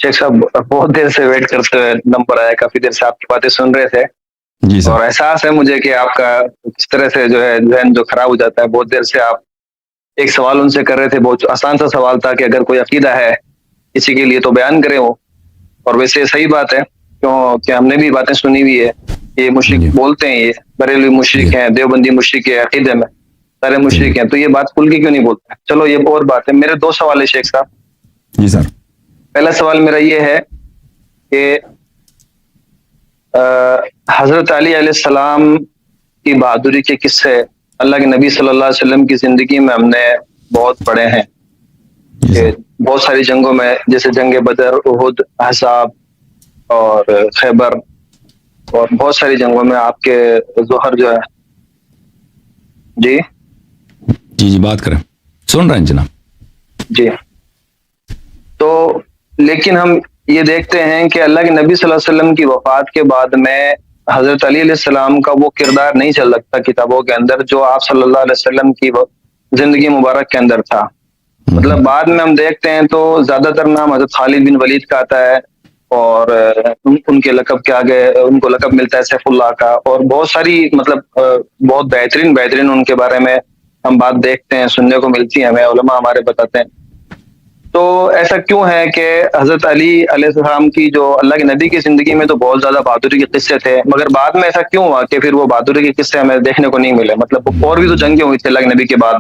شیخ صاحب بہت دیر سے ویٹ کرتے ہوئے نمبر آیا، کافی دیر سے آپ کی باتیں سن رہے تھے جی سر. اور احساس ہے مجھے کہ آپ کا کس طرح سے جو ہے ذہن جو خراب ہو جاتا ہے. بہت دیر سے آپ ایک سوال ان سے کر رہے تھے، بہت آسان سا سوال تھا کہ اگر کوئی عقیدہ ہے کسی کے لیے تو بیان کریں وہ. اور ویسے صحیح بات ہے، کیونکہ ہم نے بھی باتیں سنی ہوئی ہے. یہ مشرک جی بولتے ہیں، یہ بریلوی جی مشرک ہیں، دیوبندی مشرک ہے، عقیدے میں سارے جی مشرک ہیں، تو یہ بات کھل کے کیوں نہیں بولتے؟ چلو یہ اور بات ہے. میرے دو سوال ہے شیخ صاحب. جی سر. پہلا سوال میرا یہ ہے کہ حضرت علی علیہ السلام کی بہادری کے قصے اللہ کے نبی صلی اللہ علیہ وسلم کی زندگی میں ہم نے بہت پڑھے ہیں جی کہ سر. بہت ساری جنگوں میں، جیسے جنگ بدر، احد، احزاب اور خیبر، اور بہت ساری جنگوں میں آپ کے ظہر جو ہے. جی جی بات کریں، سن رہے ہیں جناب. جی. تو لیکن ہم یہ دیکھتے ہیں کہ اللہ کے نبی صلی اللہ علیہ وسلم کی وفات کے بعد میں حضرت علی علیہ السلام کا وہ کردار نہیں چل سکتا کتابوں کے اندر جو آپ صلی اللہ علیہ وسلم کی زندگی مبارک کے اندر تھا. مطلب بعد میں ہم دیکھتے ہیں تو زیادہ تر نام حضرت خالد بن ولید کا آتا ہے، اور ان کے لقب کے آگے ان کو لقب ملتا ہے سیف اللہ کا، اور بہت ساری مطلب بہت بہترین ان کے بارے میں ہم بات دیکھتے ہیں، سننے کو ملتی ہے، ہمیں علماء ہمارے بتاتے ہیں. تو ایسا کیوں ہے کہ حضرت علی علیہ السلام کی جو اللہ کے نبی کی زندگی میں تو بہت زیادہ بہادری کے قصے تھے، مگر بعد میں ایسا کیوں ہوا کہ پھر وہ بہادری کے قصے ہمیں دیکھنے کو نہیں ملے؟ مطلب اور بھی تو جنگیں ہوئی تھی اللہ کے نبی کے بعد.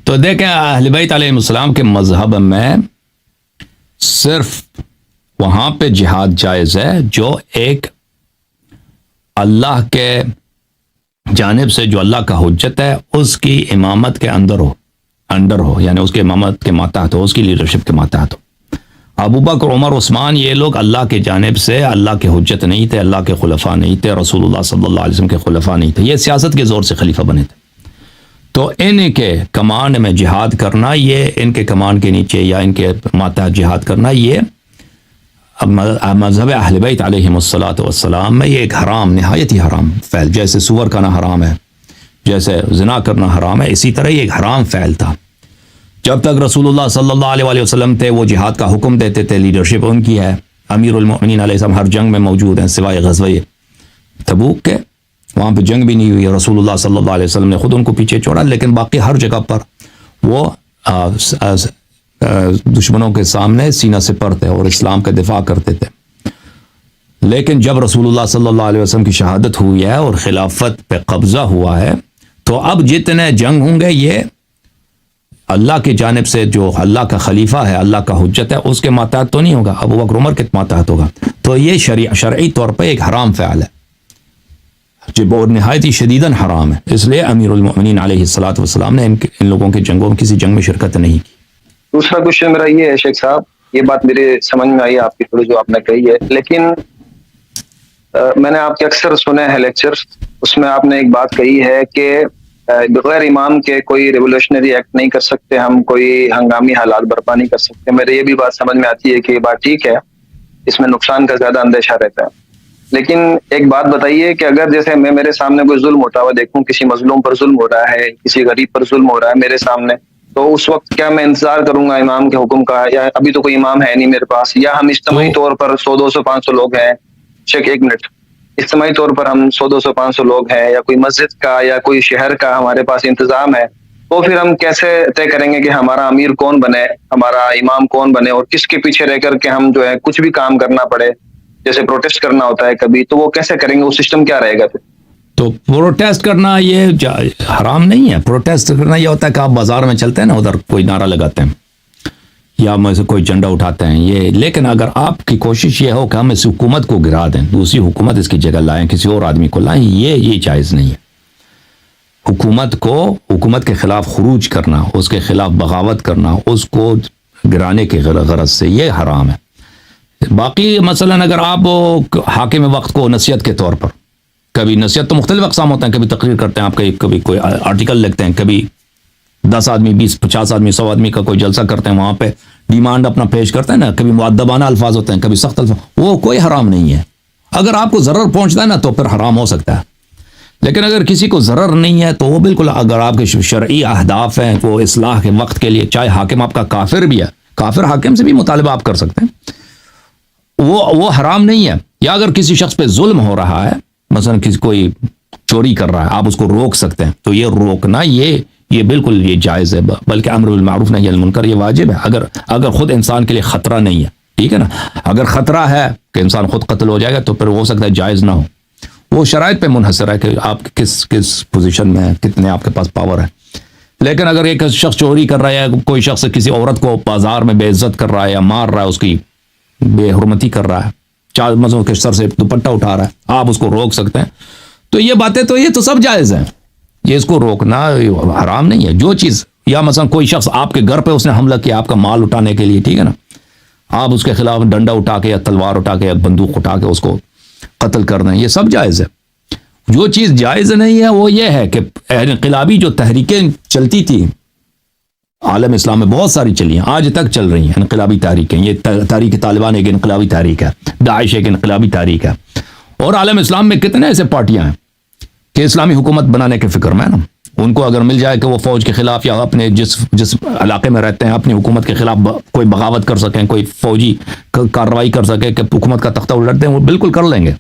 تو دیکھیں، اہل بیت علیہ السلام کے مذہب میں صرف وہاں پہ جہاد جائز ہے جو ایک اللہ کے جانب سے، جو اللہ کا حجت ہے اس کی امامت کے انڈر ہو، یعنی اس کے امامت کے ماتحت ہو، اس کی لیڈرشپ کے ماتحت ہو. ابو بکر، عمر، عثمان، یہ لوگ اللہ کی جانب سے اللہ کے حجت نہیں تھے، اللہ کے خلفاء نہیں تھے، رسول اللہ صلی اللہ علیہ وسلم کے خلفاء نہیں تھے، یہ سیاست کے زور سے خلیفہ بنے تھے. تو ان کے کمانڈ میں جہاد کرنا، یہ ان کے کمانڈ کے نیچے یا ان کے ماتحت جہاد کرنا، یہ مذہب اہل بیت علیہم الصلوۃ والسلام میں یہ ایک حرام، نہایت ہی حرام فعل. جیسے سور کھانا حرام ہے، جیسے زنا کرنا حرام ہے، اسی طرح یہ ایک حرام فعل تھا. جب تک رسول اللہ صلی اللہ علیہ وسلم تھے وہ جہاد کا حکم دیتے تھے، لیڈرشپ ان کی ہے. امیر المؤمنین علیہ السلام ہر جنگ میں موجود ہیں سوائے غزوہ تبوک کے، وہاں پہ جنگ بھی نہیں ہوئی، رسول اللہ صلی اللہ علیہ وسلم نے خود ان کو پیچھے چھوڑا، لیکن باقی ہر جگہ پر وہ دشمنوں کے سامنے سینہ سپر تھے اور اسلام کا دفاع کرتے تھے. لیکن جب رسول اللہ صلی اللہ علیہ وسلم کی شہادت ہوئی ہے اور خلافت پہ قبضہ ہوا ہے، تو اب جتنے جنگ ہوں گے یہ اللہ کی جانب سے، جو اللہ کا خلیفہ ہے، اللہ کا حجت ہے، اس کے ماتحت تو نہیں ہوگا، ابو بکر عمر کے ماتحت ہوگا. تو یہ شرعی طور پہ ایک حرام فعل ہے، جو بہت نہایت ہی شدیداً حرام ہے. اس لیے امیر المؤمنین علیہ الصلوۃ والسلام نے ان لوگوں کے جنگوں میں کسی جنگ میں شرکت نہیں کی. دوسرا کوشچن میرا یہ ہے شیخ صاحب، یہ بات میرے سمجھ میں آئی آپ کی تھوڑی جو آپ نے کہی ہے، لیکن میں نے آپ کے اکثر سنے ہیں لیکچر، اس میں آپ نے ایک بات کہی ہے کہ بغیر امام کے کوئی ریولیوشنری ایکٹ نہیں کر سکتے ہم، کوئی ہنگامی حالات برپا نہیں کر سکتے. میرے یہ بھی بات سمجھ میں آتی ہے کہ یہ بات ٹھیک ہے، اس میں نقصان کا زیادہ اندیشہ رہتا ہے. لیکن ایک بات بتائیے کہ اگر جیسے میں میرے سامنے کوئی ظلم ہوتا ہوا دیکھوں، کسی مظلوم پر ظلم ہو رہا ہے، کسی غریب پر ظلم ہو رہا ہے میرے سامنے، تو اس وقت کیا میں انتظار کروں گا امام کے حکم کا؟ یا ابھی تو کوئی امام ہے نہیں میرے پاس، یا ہم اجتماعی طور پر 100 200 500 لوگ ہیں. شیخ ایک منٹ، اجتماعی طور پر ہم 100 200 500 لوگ ہیں، یا کوئی مسجد کا یا کوئی شہر کا ہمارے پاس انتظام ہے، تو پھر ہم کیسے طے کریں گے کہ ہمارا امیر کون بنے، ہمارا امام کون بنے، اور کس کے پیچھے رہ کر کے ہم جو ہے کچھ بھی کام کرنا پڑے، جیسے پروٹیسٹ کرنا ہوتا ہے کبھی، تو وہ کیسے کریں گے؟ وہ سسٹم کیا رہے گا پھر؟ تو پروٹیسٹ کرنا یہ حرام نہیں ہے. پروٹیسٹ کرنا یہ ہوتا ہے کہ آپ بازار میں چلتے ہیں نا، ادھر کوئی نعرہ لگاتے ہیں یا میں سے کوئی جھنڈا اٹھاتے ہیں یہ. لیکن اگر آپ کی کوشش یہ ہو کہ ہم اس حکومت کو گرا دیں، دوسری حکومت اس کی جگہ لائیں، کسی اور آدمی کو لائیں، یہ جائز نہیں ہے. حکومت کے خلاف خروج کرنا، اس کے خلاف بغاوت کرنا، اس کو گرانے کے غرض سے، یہ حرام ہے. باقی مثلا اگر آپ حاکم وقت کو نصیحت کے طور پر، کبھی نصیحت تو مختلف اقسام ہوتے ہیں، کبھی تقریر کرتے ہیں آپ، کبھی کوئی آرٹیکل لکھتے ہیں، کبھی 10 آدمی 20 50 آدمی 100 آدمی کا کوئی جلسہ کرتے ہیں، وہاں پہ ڈیمانڈ اپنا پیش کرتے ہیں نا، کبھی مؤدبانہ الفاظ ہوتے ہیں، کبھی سخت الفاظ، وہ کوئی حرام نہیں ہے. اگر آپ کو ضرر پہنچتا ہے نا تو پھر حرام ہو سکتا ہے. لیکن اگر کسی کو ضرر نہیں ہے تو وہ بالکل، اگر آپ کے شرعی اہداف ہیں وہ اصلاح کے وقت کے لیے، چاہے حاکم آپ کا کافر بھی ہے، کافر حاکم سے بھی مطالبہ آپ کر سکتے ہیں، وہ حرام نہیں ہے. یا اگر کسی شخص پہ ظلم ہو رہا ہے، مثلا کسی کوئی چوری کر رہا ہے، آپ اس کو روک سکتے ہیں، تو یہ روکنا یہ بالکل یہ جائز ہے، بلکہ امر بالمعروف نہی عن المنکر یہ واجب ہے، اگر خود انسان کے لیے خطرہ نہیں ہے. ٹھیک ہے نا. اگر خطرہ ہے کہ انسان خود قتل ہو جائے گا تو پھر ہو سکتا ہے جائز نہ ہو. وہ شرائط پہ منحصر ہے کہ آپ کس پوزیشن میں ہیں، کتنے آپ کے پاس پاور ہے. لیکن اگر ایک شخص چوری کر رہا ہے، کوئی شخص کسی عورت کو بازار میں بے عزت کر رہا ہے یا مار رہا ہے، اس کی بے حرمتی کر رہا ہے، چار مزوں کے سر سے دوپٹہ اٹھا رہا ہے، آپ اس کو روک سکتے ہیں. تو یہ باتیں تو یہ تو سب جائز ہیں، یہ اس کو روکنا حرام نہیں ہے. جو چیز، یا مثلا کوئی شخص آپ کے گھر پہ اس نے حملہ کیا آپ کا مال اٹھانے کے لیے، ٹھیک ہے نا، آپ اس کے خلاف ڈنڈا اٹھا کے یا تلوار اٹھا کے یا بندوق اٹھا کے اس کو قتل کر دیں، یہ سب جائز ہے. جو چیز جائز نہیں ہے وہ یہ ہے کہ انقلابی جو تحریکیں چلتی تھی عالم اسلام میں، بہت ساری چلی ہیں، آج تک چل رہی ہیں انقلابی تحریکیں. یہ تحریک طالبان ایک انقلابی تحریک ہے، داعش ایک انقلابی تحریک ہے، اور عالم اسلام میں کتنے ایسے پارٹیاں ہیں کہ اسلامی حکومت بنانے کے فکر میں ہے نا. ان کو اگر مل جائے کہ وہ فوج کے خلاف یا اپنے جس علاقے میں رہتے ہیں اپنی حکومت کے خلاف کوئی بغاوت کر سکیں، کوئی فوجی کارروائی کر سکے کہ حکومت کا تختہ الٹ دیں، وہ بالکل کر لیں گے.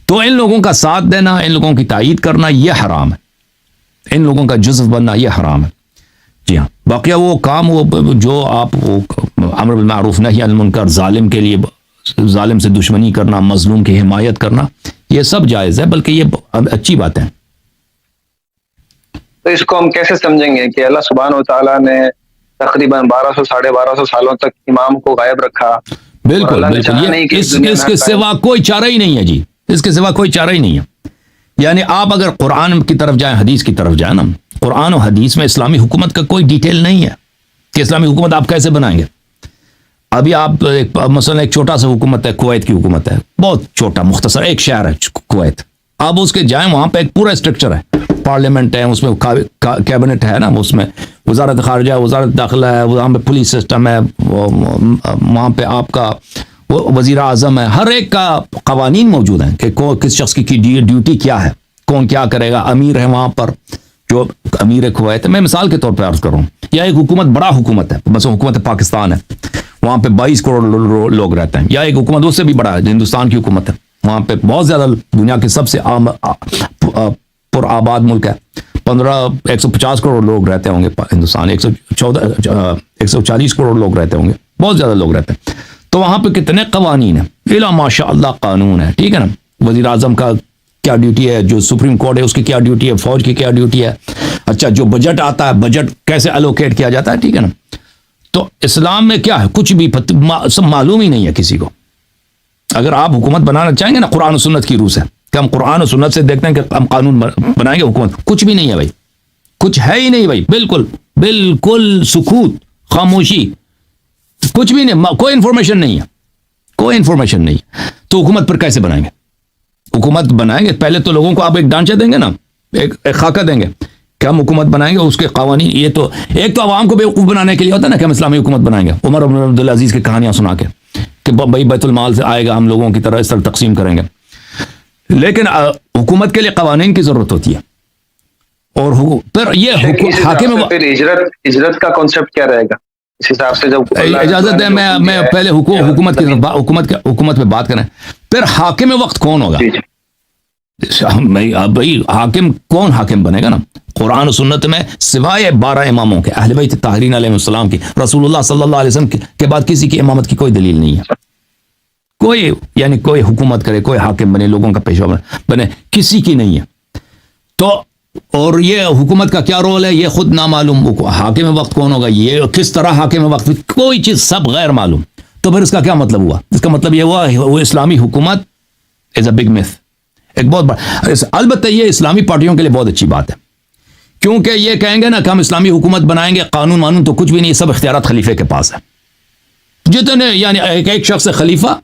تو ان لوگوں کا ساتھ دینا، ان لوگوں کی تائید کرنا یہ حرام ہے، ان لوگوں کا جزو بننا یہ حرام ہے. جی ہاں. باقی وہ کام جو آپ امر بالمعروف نہی عن المنکر، ظالم کے لیے ظالم سے دشمنی کرنا، مظلوم کی حمایت کرنا، یہ سب جائز ہے، بلکہ یہ اچھی بات ہے. تو اس کو ہم کیسے سمجھیں گے کہ اللہ سبحانہ و تعالیٰ نے تقریباً 1200-1250 سالوں تک امام کو غائب رکھا؟ بالکل بالکل، اس کے سوا کوئی چارہ ہی نہیں ہے جی، اس کے سوا کوئی چارہ ہی نہیں ہے. یعنی آپ اگر قرآن کی طرف جائیں، حدیث کی طرف جائیں نا، قرآن و حدیث میں اسلامی حکومت کا کوئی ڈیٹیل نہیں ہے کہ اسلامی حکومت آپ کیسے بنائیں گے. ابھی آپ مثلا ایک چھوٹا سا حکومت ہے، کویت کی حکومت ہے، بہت چھوٹا مختصر ایک شہر ہے کویت. آپ اس کے جائیں، وہاں پہ ایک پورا اسٹرکچر ہے، پارلیمنٹ ہے، اس میں کیبنٹ ہے نا، اس میں وزارت خارجہ، وزارت داخلہ ہے، وہاں پہ پولیس سسٹم ہے، وہاں پہ آپ کا وزیر اعظم ہے، ہر ایک کا قوانین موجود ہیں کہ کس شخص کی ڈیوٹی کیا ہے، کون کیا کرے گا. امیر ہے وہاں پر، جو امیر کویت ہے، میں مثال کے طور پہ عرض کر رہا ہوں. یا ایک حکومت بڑا حکومت ہے، مثلا حکومت پاکستان ہے، وہاں پہ 22 کروڑ لوگ رہتے ہیں. یا ایک حکومت اس سے بھی بڑا ہے، ہندوستان کی حکومت ہے، وہاں پہ بہت زیادہ دنیا کے سب سے پر آباد ملک ہے، 150 کروڑ لوگ رہتے ہوں گے. ہندوستان 140 کروڑ لوگ رہتے ہوں گے، بہت زیادہ لوگ رہتے ہیں. تو وہاں پہ کتنے قوانین ہیں، الا ماشاء اللہ قانون ہے. ٹھیک ہے نا. وزیر اعظم کا کیا ڈیوٹی ہے، جو سپریم کورٹ ہے اس کی کیا ڈیوٹی ہے، فوج کی کیا ڈیوٹی ہے. اچھا، جو بجٹ آتا ہے، بجٹ کیسے الوکیٹ کیا جاتا ہے. ٹھیک ہے نا. تو اسلام میں کیا ہے، کچھ بھی سب معلوم ہی نہیں ہے کسی کو. اگر آپ حکومت بنانا چاہیں گے نا قرآن و سنت کی روح سے، کہ ہم قرآن و سنت سے دیکھتے ہیں کہ ہم قانون بنائیں گے حکومت، کچھ بھی نہیں ہے بھائی، کچھ ہے ہی نہیں بھائی. بالکل سکوت، خاموشی، کچھ بھی نہیں، کوئی انفارمیشن نہیں ہے، کوئی انفارمیشن نہیں. تو حکومت پر کیسے بنائیں گے؟ حکومت بنائیں گے پہلے تو لوگوں کو آپ ایک ڈھانچہ دیں گے نا، ایک خاکہ دیں گے کہ ہم حکومت بنائیں گے، اس کے قوانین. یہ تو ایک تو عوام کو بیوقوف بنانے کے لیے ہوتا ہے نا کہ ہم اسلامی حکومت بنائیں گے، عمر بن عبدالعزیز کی کہانیاں سنا کے کہ بھائی بیت المال سے آئے گا، ہم لوگوں کی طرح اس طرح تقسیم کریں گے. لیکن حکومت کے لیے قوانین کی ضرورت ہوتی ہے. اور پھر یہ حاکم، پھر ہجرت کا کانسیپٹ کیا رہے گا اس حساب سے؟ جب اجازت ہے میں پہلے حکومت پہ بات کریں. پھر حاکم وقت کون ہوگا بھائی؟ حاکم کون حاکم بنے گا نا؟ قرآن و سنت میں سوائے 12 اماموں کے، اہل بیت طاہرین علیہ السلام کی، رسول اللہ صلی اللہ علیہ وسلم کے بعد کسی کی امامت کی کوئی دلیل نہیں ہے. کوئی حکومت کرے، کوئی حاکم بنے، لوگوں کا پیشوا بنے، کسی کی نہیں ہے. تو اور یہ حکومت کا کیا رول ہے یہ خود نامعلوم. حاکم وقت کون ہوگا، یہ کس طرح حاکم وقت، کوئی چیز سب غیر معلوم. تو پھر اس کا کیا مطلب ہوا؟ اس کا مطلب یہ ہوا وہ اسلامی حکومت از اے بگ میتھ، ایک بہت بڑا. البتہ یہ اسلامی پارٹیوں کے لیے بہت اچھی بات ہے، کیونکہ یہ کہیں گے نا کہ ہم اسلامی حکومت بنائیں گے، قانون تو کچھ بھی نہیں، سب اختیارات خلیفے کے پاس ہے. جتنے یعنی ایک شخص خلیفہ،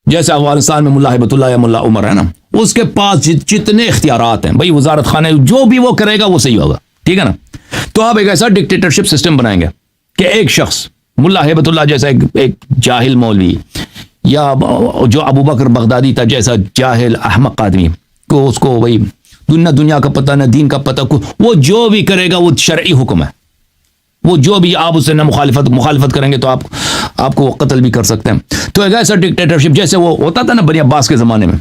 جیسے افغانستان میں ملا ہیبت اللہ یا ملا عمر ہے نا، اس کے پاس جتنے اختیارات ہیں بھائی، وزارت خانے جو بھی وہ کرے گا وہ صحیح ہوگا. ٹھیک ہے نا. تو آپ ایک ایسا ڈکٹیٹرشپ سسٹم بنائیں گے کہ ایک شخص ملا ہیبت اللہ جیسا ایک جاہل مولوی، یا جو ابو بکر بغدادی تھا جیسا جاہل احمق آدمی، کو اس کو وہی دنیا کا پتہ نہ دین کا پتہ، وہ جو بھی کرے گا وہ شرعی حکم ہے، وہ جو بھی آپ اس سے نہ مخالفت کریں گے تو آپ کو وہ قتل بھی کر سکتے ہیں. تو ایک ایسا ڈکٹیٹرشپ جیسے وہ ہوتا تھا نا بنی عباس کے زمانے میں,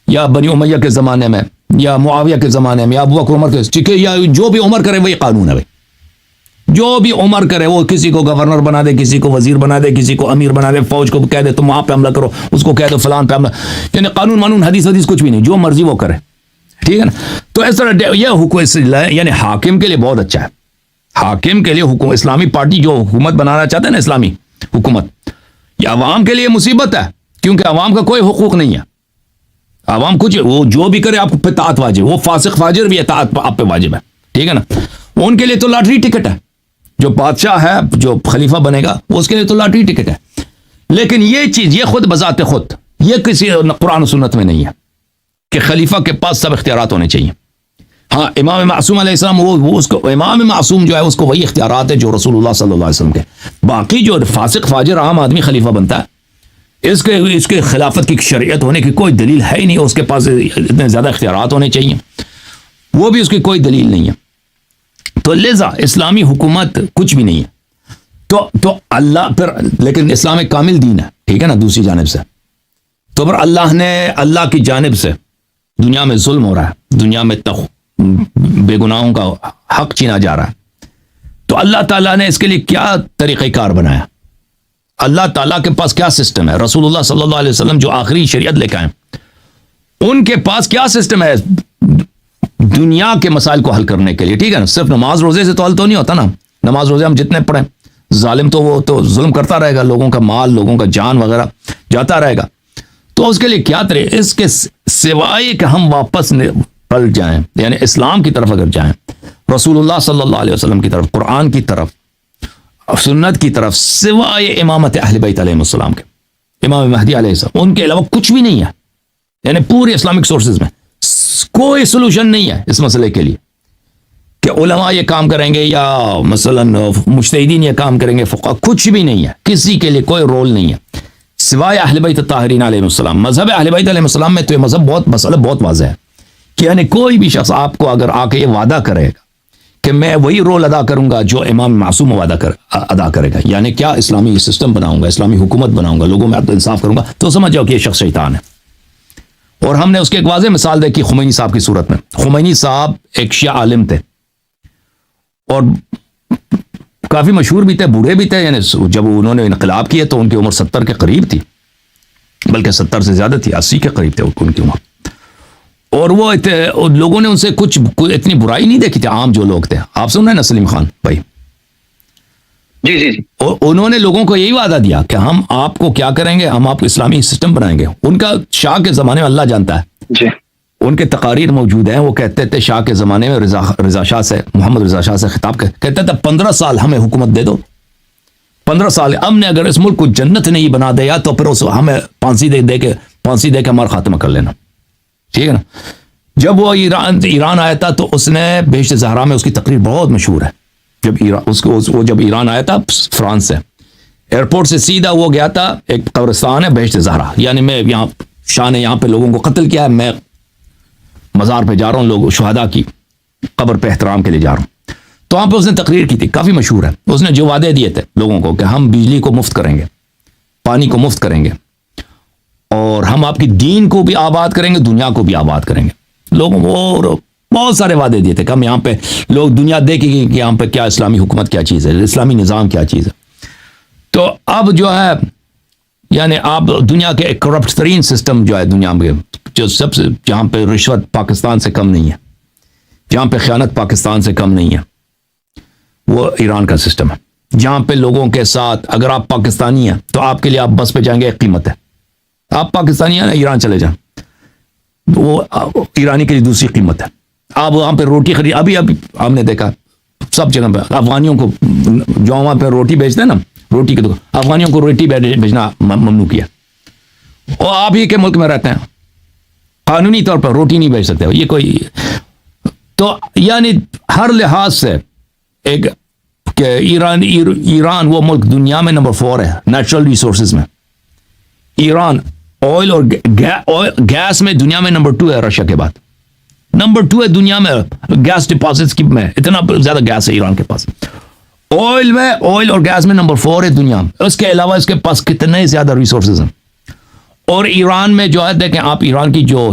یا بنی امیہ کے زمانے میں, یا معاویہ کے زمانے میں, یا ابو بکر عمر کے, ٹھیک ہے, یا جو بھی عمر کرے وہی قانون ہے بھائی. جو بھی عمر کرے وہ کسی کو گورنر بنا دے, کسی کو وزیر بنا دے, کسی کو امیر بنا دے, فوج کو کہہ دے تم وہاں پہ حملہ کرو, اس کو کہہ دو فلان پہ حملہ, یعنی قانون حدیث کچھ بھی نہیں, جو مرضی وہ کرے, ٹھیک ہے نا. تو اس طرح یہ حکم یعنی حاکم کے لیے بہت اچھا ہے. حاکم کے لیے اسلامی پارٹی جو حکومت بنانا چاہتے ہیں نا, اسلامی حکومت, یہ عوام کے لیے مصیبت ہے, کیونکہ عوام کا کوئی حقوق نہیں ہے. عوام کچھ وہ جو بھی کرے آپ پہ اطاعت واجب, وہ فاسق فاجر بھی اطاعت آپ پہ واجب ہے, ٹھیک ہے نا. ان کے لیے تو لاٹری ٹکٹ ہے, جو بادشاہ ہے جو خلیفہ بنے گا وہ اس کے لیے تو لاٹری ٹکٹ ہے. لیکن یہ چیز یہ خود بذات خود یہ کسی قرآن و سنت میں نہیں ہے کہ خلیفہ کے پاس سب اختیارات ہونے چاہیے. ہاں امام معصوم علیہ السلام وہ اس کو امام معصوم جو ہے اس کو وہی اختیارات ہے جو رسول اللہ صلی اللہ علیہ وسلم کے. باقی جو فاسق فاجر عام آدمی خلیفہ بنتا ہے, اس کے خلافت کی شریعت ہونے کی کوئی دلیل ہے ہی نہیں, اس کے پاس اتنے زیادہ اختیارات ہونے چاہیے, وہ بھی اس کی کوئی دلیل نہیں ہے. تو لہذا اسلامی حکومت کچھ بھی نہیں ہے. تو اللہ پھر, لیکن اسلام ایک کامل دین ہے, ٹھیک ہے نا, دوسری جانب سے. تو پھر اللہ کی جانب سے دنیا میں ظلم ہو رہا ہے, دنیا میں بے گناہوں کا حق چھینا جا رہا ہے. تو اللہ تعالیٰ نے اس کے لیے کیا طریقہ کار بنایا, اللہ تعالیٰ کے پاس کیا سسٹم ہے. رسول اللہ صلی اللہ علیہ وسلم جو آخری شریعت لے کے آئے, ان کے پاس کیا سسٹم ہے دنیا کے مسائل کو حل کرنے کے لیے, ٹھیک ہے نا. صرف نماز روزے سے تو حل تو نہیں ہوتا نا. نماز روزے ہم جتنے پڑھیں, ظالم تو وہ تو ظلم کرتا رہے گا, لوگوں کا مال, لوگوں کا جان وغیرہ جاتا رہے گا. تو اس کے لیے کیا طریقہ, اس کے سوائے کہ ہم واپس پلٹ جائیں, یعنی اسلام کی طرف اگر جائیں, رسول اللہ صلی اللہ علیہ وسلم کی طرف, قرآن کی طرف, سنت کی طرف, سوائے امامت اہل بیت علیہ السلام کے, امام مہدی علیہ السلام, ان کے علاوہ کچھ بھی نہیں ہے. یعنی پورے اسلامک سورسز میں کوئی سولوشن نہیں ہے اس مسئلے کے لیے کہ علماء یہ کام کریں گے یا مثلا مجتہدین یہ کام کریں گے, فقہ, کچھ بھی نہیں ہے. کسی کے لیے کوئی رول نہیں ہے سوائے اہل بیت الطاہرین علیہ السلام. مذہب اہل بیت علیہ السلام میں تو یہ مذہب مسئلہ بہت واضح ہے کہ یعنی کوئی بھی شخص آپ کو اگر آ کے یہ وعدہ کرے گا کہ میں وہی رول ادا کروں گا جو امام معصوم ادا کرے گا, یعنی کیا اسلامی سسٹم بناؤں گا, اسلامی حکومت بناؤں گا, لوگوں میں عدل انصاف کروں گا, تو سمجھ جاؤ کہ یہ شخص شیطان ہے. اور ہم نے اس کی ایک واضح مثال دیکھی خمینی صاحب کی صورت میں. خمینی صاحب ایک شیعہ عالم تھے اور کافی مشہور بھی تھے, بوڑھے بھی تھے. یعنی جب انہوں نے انقلاب کیے تو ان کی عمر 70 کے قریب تھی, بلکہ 70 سے زیادہ تھی, 80 کے قریب تھے ان کی عمر. اور وہ لوگوں نے ان سے کچھ اتنی برائی نہیں دیکھی تھی, عام جو لوگ تھے. آپ سن رہے ہیں نا سلیم خان بھائی؟ جی جی جی. اور انہوں نے لوگوں کو یہی وعدہ دیا کہ ہم آپ کو کیا کریں گے, ہم آپ کو اسلامی سسٹم بنائیں گے. ان کا شاہ کے زمانے میں اللہ جانتا ہے جی, ان کے تقاریر موجود ہیں. وہ کہتے تھے شاہ کے زمانے میں رضا شاہ سے, محمد رضا شاہ سے خطاب کہتے تھے 15 سال ہمیں حکومت دے دو, 15 سال ہم نے اگر اس ملک کو جنت نہیں بنا دیا تو پھر ہمیں پھانسی دے کے ہمارا خاتمہ کر لینا, ٹھیک ہے نا. جب وہ ایران آیا تھا تو اس نے بہشت زہرا میں, اس کی تقریر بہت مشہور ہے, جب ایران آیا تھا فرانس سے, ایئرپورٹ سے سیدھا وہ گیا تھا, ایک قبرستان ہے بہشت زہرا, یعنی میں یہاں شاہ نے یہاں پہ لوگوں کو قتل کیا ہے, میں مزار پہ جا رہا ہوں, لوگ شہداء کی قبر پہ احترام کے لیے جا رہا ہوں. تو وہاں پہ اس نے تقریر کی تھی, کافی مشہور ہے. اس نے جو وعدے دیے تھے لوگوں کو کہ ہم بجلی کو مفت کریں گے, پانی کو مفت کریں گے, اور ہم آپ کی دین کو بھی آباد کریں گے, دنیا کو بھی آباد کریں گے. لوگوں کو بہت سارے وعدے دیے تھے کہ ہم یہاں پہ لوگ دنیا دیکھیں گے کہ یہاں پہ کیا اسلامی حکومت کیا چیز ہے, اسلامی نظام کیا چیز ہے. تو اب جو ہے یعنی آپ دنیا کے ایک کرپٹ ترین سسٹم جو ہے دنیا میں, جو سب سے, جہاں پہ رشوت پاکستان سے کم نہیں ہے, جہاں پہ خیانت پاکستان سے کم نہیں ہے, وہ ایران کا سسٹم ہے. جہاں پہ لوگوں کے ساتھ اگر آپ پاکستانی ہیں تو آپ کے لیے آپ بس پہ جائیں گے ایک قیمت ہے, آپ پاکستانی ہیں نا, ایران چلے جائیں, وہ ایرانی کے لیے دوسری قیمت ہے. آپ وہاں پہ روٹی خرید, ابھی ہم نے دیکھا سب جگہ پہ افغانیوں کو جو وہاں پہ روٹی بیچتے ہیں نا, روٹی کی دکان, افغانیوں کو روٹی بھیجنا ممنوع کیا. اور آپ ہی کے ملک میں رہتے ہیں, قانونی طور پر روٹی نہیں بھیج سکتے یہ کوئی. تو یعنی ہر لحاظ سے ایک کہ ایران وہ ملک دنیا میں نمبر 4 ہے نیچرل ریسورسز میں. ایران آئل اور گیس میں دنیا میں نمبر 2 ہے, رشیا کے بعد نمبر 2 ہے دنیا میں گیس ڈپازٹس کی میں, اتنا زیادہ گیس ہے ایران کے پاس. آئل میں، آئل اور گیس میں نمبر 4 ہے دنیا میں. اس کے علاوہ اس کے پاس کتنے زیادہ ریسورسز ہیں. اور ایران میں جو ہے دیکھیں آپ، ایران کی جو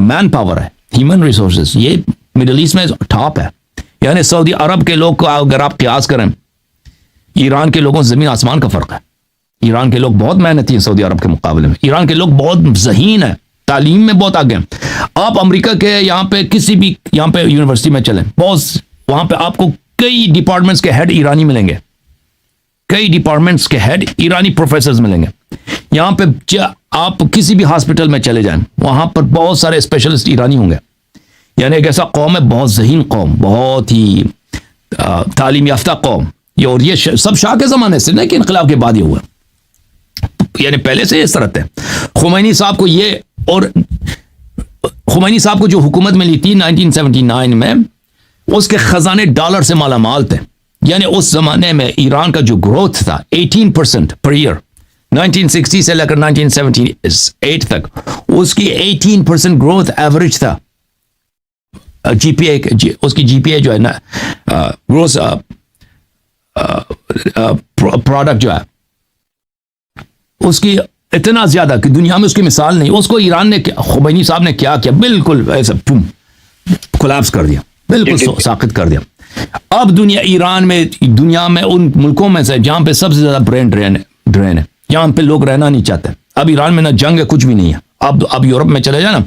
مین پاور ہے، ہیومن ریسورسز، یہ مڈل ایسٹ میں ٹاپ ہے. یعنی سعودی عرب کے لوگ کو اگر آپ قیاس کریں، ایران کے لوگوں سے زمین آسمان کا فرق ہے. ایران کے لوگ بہت محنتی ہیں سعودی عرب کے مقابلے میں. ایران کے لوگ بہت ذہین ہیں، تعلیم میں بہت آگے ہیں. آپ امریکہ کے یہاں پہ کسی بھی یہاں پہ یونیورسٹی میں چلیں، بہت وہاں پہ آپ کو کئی ڈپارٹمنٹس کے ہیڈ ایرانی ملیں گے، کئی ڈپارٹمنٹس کے ہیڈ ایرانی پروفیسرز ملیں گے. یہاں پہ آپ کسی بھی ہاسپٹل میں چلے جائیں، وہاں پر بہت سارے اسپیشلسٹ ایرانی ہوں گے. یعنی ایک ایسا قوم ہے، بہت ذہین قوم، بہت ہی تعلیم یافتہ قوم. اور یہ سب شاہ کے زمانے سے نہیں کہ انقلاب کے بعد یہ ہوا، یعنی پہلے سے اس طرح تھے. خمینی صاحب کو یہ، اور خمینی صاحب کو جو حکومت ملی تھی 1979 میں، اس کے خزانے ڈالر سے مالا مال تھے. یعنی اس زمانے میں ایران کا جو گروتھ تھا 18% پر ایئر، 1960 سے لے کر 1978 تک اس کی 18% گروتھ ایوریج تھا. جی پی اے، اس کی جی پی اے جو ہے نا، گروس پروڈکٹ جو ہے اس کی اتنا زیادہ کہ دنیا میں اس کی مثال نہیں. اس کو ایران نے، خمینی صاحب نے کیا بالکل ایسا کولیپس کر دیا، بالکل ساقط کر دیا. اب ایران میں، دنیا میں ان ملکوں میں سے جہاں پہ سب سے زیادہ برین ڈرین ہے، جہاں پہ لوگ رہنا نہیں چاہتے. اب ایران میں نہ جنگ ہے، کچھ بھی نہیں ہے. اب یورپ میں چلے جائیں نا،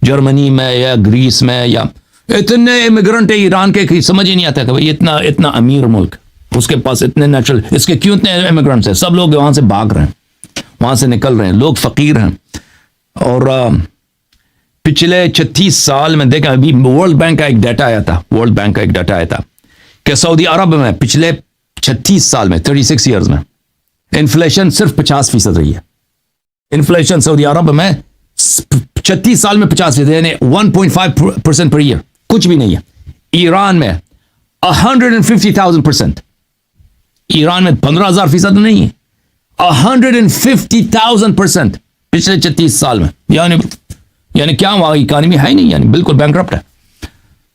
جرمنی میں یا گریس میں، یا اتنے امیگرنٹ ہے ایران کے کہ سمجھ ہی نہیں آتا کہ بھائی اتنا امیر ملک، اس کے پاس اتنے نیچرل، اس کے کیوں اتنے امیگرنٹس ہیں؟ سب لوگ وہاں سے بھاگ رہے ہیں، وہاں سے نکل رہے ہیں، لوگ فقیر ہیں. اور پچھلے 36 سال میں دیکھیں، ابھی ورلڈ بینک کا ایک ڈیٹا آیا تھا کہ سعودی عرب میں پچھلے 36 سال میں 36 ایئرز میں انفلیشن صرف 50% رہی ہے. انفلیشن سعودی عرب میں 36 سال میں 50%، یعنی 1.5% پر ایئر، کچھ بھی نہیں ہے. ایران میں 150,000%. ایران میں 15,000% نہیں ہے، 150,000% پچھلے 36 سال میں. یعنی کیا ہوا؟ اکانومی ہے ہی نہیں، یعنی بالکل بینکرپٹ ہے.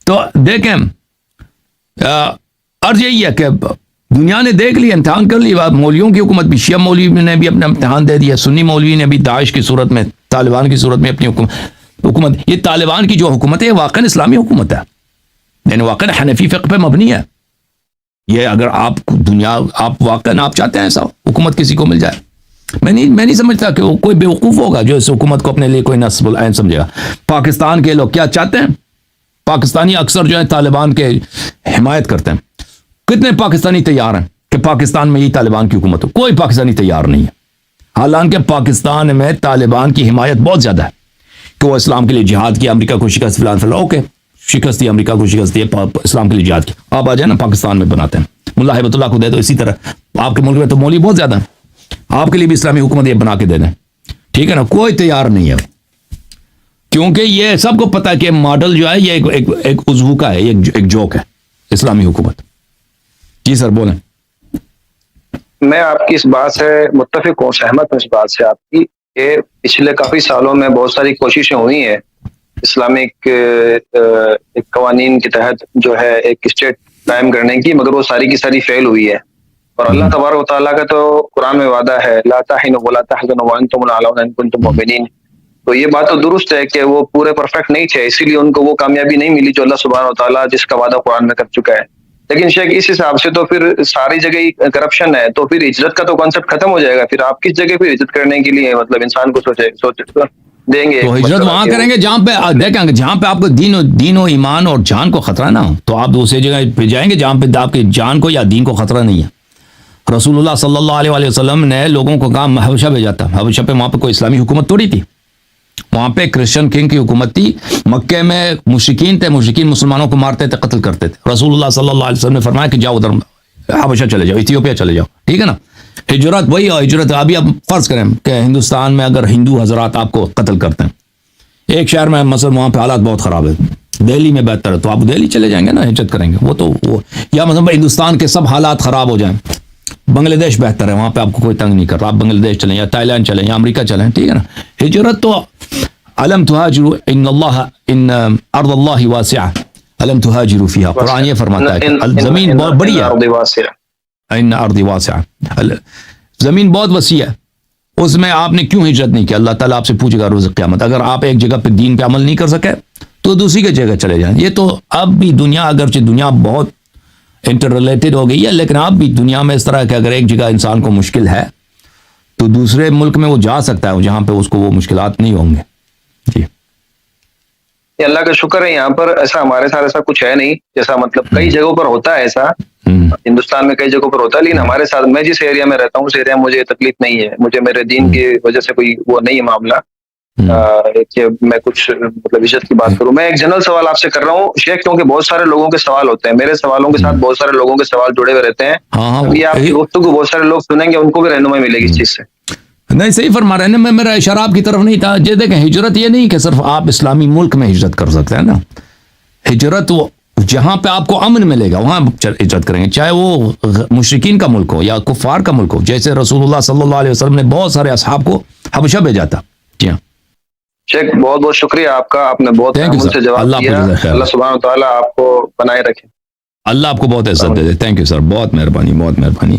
تو دیکھیں، عرض یہی ہے کہ دنیا نے دیکھ لی، امتحان کر لی. مولویوں کی حکومت بھی، شیعہ مولوی نے بھی اپنا امتحان دے دیا، سنی مولوی نے بھی داعش کی صورت میں، طالبان کی صورت میں اپنی حکومت. یہ طالبان کی جو حکومت ہے، یہ واقعاً اسلامی حکومت ہے، یعنی واقعاً حنفی فقہ پہ مبنی ہے. یہ اگر آپ واقعاً آپ چاہتے ہیں ایسا حکومت کسی کو مل جائے، میں نہیں سمجھتا کہ وہ کوئی بیوقوف ہوگا جو اس حکومت کو اپنے لیے کوئی نصب العین سمجھے گا. پاکستان کے لوگ کیا چاہتے ہیں؟ پاکستانی اکثر جو ہے طالبان کے حمایت کرتے ہیں. کتنے پاکستانی تیار ہیں کہ پاکستان میں یہ طالبان کی حکومت ہو؟ کوئی پاکستانی تیار نہیں ہے. حالانکہ پاکستان میں طالبان کی حمایت بہت زیادہ ہے کہ وہ اسلام کے لیے جہاد کیا، امریکہ کو شکست فلان اوکے، شکست دی، امریکہ کو شکست دی، اسلام کے لیے جہاد کی. آپ آ جائیں نا، پاکستان میں بناتے ہیں. ملا ہیبت اللہ کو دے دو. اسی طرح آپ کے ملک میں تو مولوی بہت زیادہ ہیں، آپ کے لیے بھی اسلامی حکومت یہ بنا کے دے دیں، ٹھیک ہے نا. کوئی تیار نہیں ہے، کیونکہ یہ سب کو پتا ہے کہ ماڈل جو ہے یہ ایک عضو کا ہے، ایک جوک ہے اسلامی حکومت. جی سر بولیں. میں آپ کی اس بات سے متفق ہوں، سہمت ہوں اس بات سے آپ کی، کہ پچھلے کافی سالوں میں بہت ساری کوششیں ہوئی ہیں اسلامک قوانین کے تحت جو ہے ایک اسٹیٹ قائم کرنے کی، مگر وہ ساری کی ساری فیل ہوئی ہے. اور اللہ تبارک و تعالیٰ کا تو قرآن میں وعدہ ہے، لا تہنوا ولا تحزنوا وانتم الاعلون ان کنتم مؤمنین. تو یہ بات تو درست ہے کہ وہ پورے پرفیکٹ نہیں تھے، اسی لیے ان کو وہ کامیابی نہیں ملی جو اللہ سبحانہ و تعالیٰ جس کا وعدہ قرآن میں کر چکا ہے. لیکن شیخ اس حساب سے تو پھر ساری جگہ ہی کرپشن ہے، تو پھر ہجرت کا تو کانسیپٹ ختم ہو جائے گا. پھر آپ کس جگہ پھر ہجرت کرنے کے لیے مطلب انسان کو سوچے دیں گے؟ تو ہجرت وہاں کریں گے جہاں پہ دیکھیں گے، جہاں پہ آپ کو دین و ایمان اور جان کو خطرہ نہ ہو، تو آپ دوسری جگہ پہ جائیں گے جہاں پہ آپ کی جان کو یا دین کو خطرہ نہیں ہے. رسول اللہ صلی اللہ علیہ وسلم نے لوگوں کو کہا حبشہ بھیجا تھا. حبشہ پہ وہاں پہ کوئی اسلامی حکومت تھوڑی تھی، وہاں پہ کرسچن کنگ کی حکومت تھی. مکے میں مشرکین تھے، مشرکین مسلمانوں کو مارتے تھے، قتل کرتے تھے. رسول اللہ صلی اللہ علیہ وسلم نے فرمایا کہ جاؤ ادھر حبشہ چلے جاؤ، ایتھیوپیا چلے جاؤ، ٹھیک ہے نا. ہجرت وہی ہجرت. ابھی اب فرض کریں کہ ہندوستان میں اگر ہندو حضرات آپ کو قتل کرتے ہیں ایک شہر میں، مثلا وہاں پہ حالات بہت خراب ہے، دہلی میں بہتر ہے، تو آپ دہلی چلے جائیں گے نا، ہجرت کریں گے. وہ یا مثلا ہندوستان کے سب حالات خراب ہو جائیں، بنگلہ دیش بہتر ہے، وہاں پہ آپ کو کوئی تنگ نہیں کر رہا، آپ بنگلہ دیش چلیں یا تائی لینڈ چلیں یا امریکہ چلیں، ٹھیک ہے نا. ہجرت تو الم تہاجروا ان ارض اللہ واسعہ الم تہاجروا فیہا، قرآن یہ فرماتا ہے کہ زمین بہت بڑی ہے، ان ارضی واسعہ، زمین بہت وسیع ہے، اس میں آپ نے کیوں ہجرت نہیں کی؟ اللہ تعالیٰ آپ سے پوچھے گا روز قیامت. اگر آپ ایک جگہ پہ دین پہ عمل نہیں کر سکے تو دوسری کے جگہ چلے جائیں. یہ تو اب بھی دنیا، اگرچہ دنیا بہت انٹر ریلیٹڈ ہو گئی ہے، لیکن اب بھی دنیا میں اس طرح کہ اگر ایک جگہ انسان کو مشکل ہے تو دوسرے ملک میں وہ جا سکتا ہے جہاں پہ اس کو وہ مشکلات نہیں ہوں گے. جی یہ اللہ کا شکر ہے، یہاں پر ایسا ہمارے ساتھ ایسا کچھ ہے نہیں، جیسا مطلب کئی جگہوں پر ہوتا ہے ایسا، ہندوستان میں کئی جگہوں پر ہوتا ہے، لیکن ہمارے ساتھ، میں جس ایریا میں رہتا ہوں اس ایریا میں مجھے تکلیف نہیں ہے، مجھے میرے دین کی وجہ سے کوئی وہ نہیں ہے معاملہ کہ میں کچھ مطلب عزت کی بات کروں. میں ایک جنرل سوال آپ سے کر رہا ہوں شیخ، کیونکہ بہت سارے لوگوں کے سوال ہوتے ہیں، میرے سوالوں کے ساتھ بہت سارے لوگوں کے سوال جڑے ہوئے رہتے ہیں. ابھی آپ کی گفتگو بہت سارے لوگ سنیں گے، ان کو بھی رہنمائی ملے گی اس چیز سے. نہیں، صحیح فرما رہے ہیں. میں میرا اشارہ آپ کی طرف نہیں تھا. یہ دیکھیں، ہجرت یہ نہیں کہ صرف آپ اسلامی ملک میں ہجرت کر سکتے ہیں نا. ہجرت وہ جہاں پہ آپ کو امن ملے گا وہاں ہجرت کریں گے، چاہے وہ مشرکین کا ملک ہو یا کفار کا ملک ہو. جیسے رسول اللہ صلی اللہ علیہ وسلم نے بہت سارے اصحاب کو حبشہ بھیجا تھا. جی ہاں شیخ، بہت بہت شکریہ آپ کا، آپ نے بہت تحمل سے جواب دیا. اللہ سبحانہ و تعالیٰ آپ کو بنائے رکھے. اللہ آپ کو بہت عزت دے دے. تھینک یو سر، بہت مہربانی، بہت مہربانی.